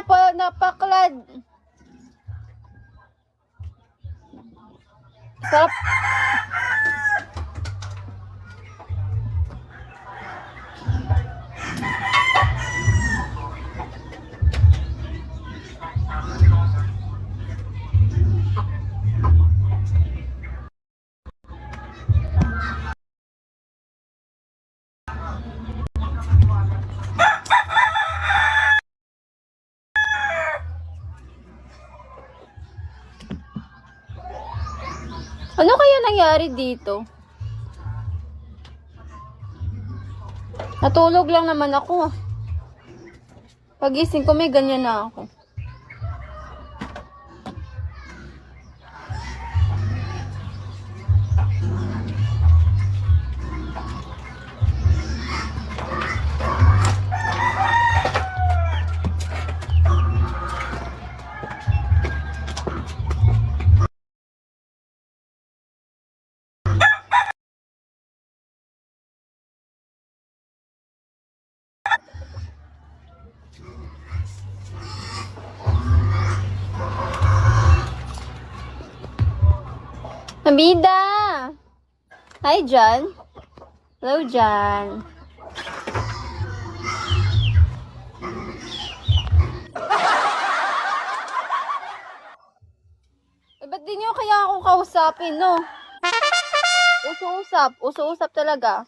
napaklad. Sarap. Ano kaya nangyari dito? Natulog lang naman ako. Pagising ko may ganyan na ako. Nabida! Hi, John. Hello, John. Ba't di nyo kaya ako kausapin, no? Uso-usap. Uso-usap talaga.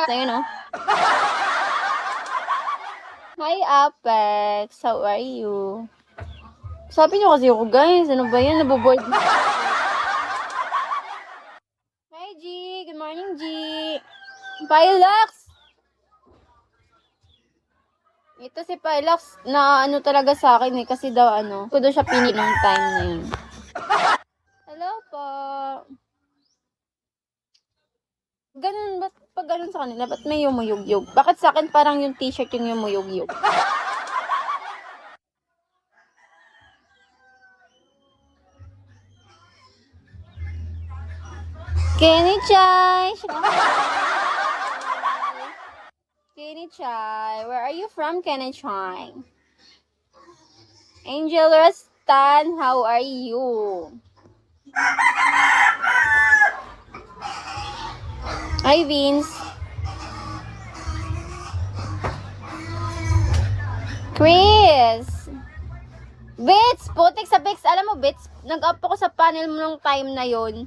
Sa'yo, no? Hi, Apex. How are you? Sabi nyo kasi ako, guys. Ano ba yan? Naboboard na. Hi, G. Good morning, G. Pilox! Ito si Pilox na ano talaga sa akin eh. Kasi daw ano, ko daw siya pinili ng time na yun. Hello po. Ganun, ba't pag ganun sa kanila, ba't may yumuyug-yug? Bakit sa akin parang yung t-shirt yung yumuyug-yug? Kenny Chai! Kenny Chai, where are you from, Kenny Chai? Angel Rastan, how are you? Hi, Vince. Chris! Bits! Putik sa Bits. Alam mo, Bits, nag-up ako sa panel mo nung time na yon.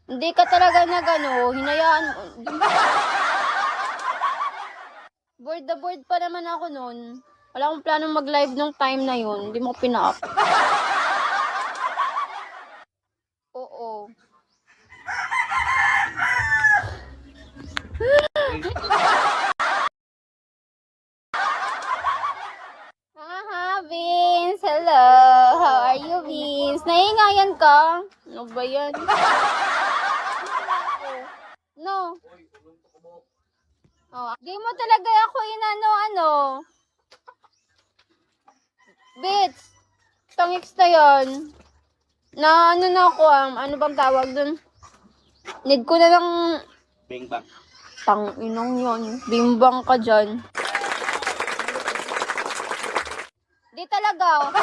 Hindi ka talaga nagano, hinayaan mo. Bored na bored pa naman ako nun. Wala akong planong mag-live nung time na yun. Hindi mo ko pina-up. Oo. Vince! Hello! How are you, Vince? Nahingayan ka? Ano ba yan? No. Oh, di mo talaga ako inano-ano. Bits! Tangix na yan. Na ano na ako, ano bang tawag dun? Need ko na lang... Bimbang. Tanginong yun. Bimbang ka dyan. Di talaga.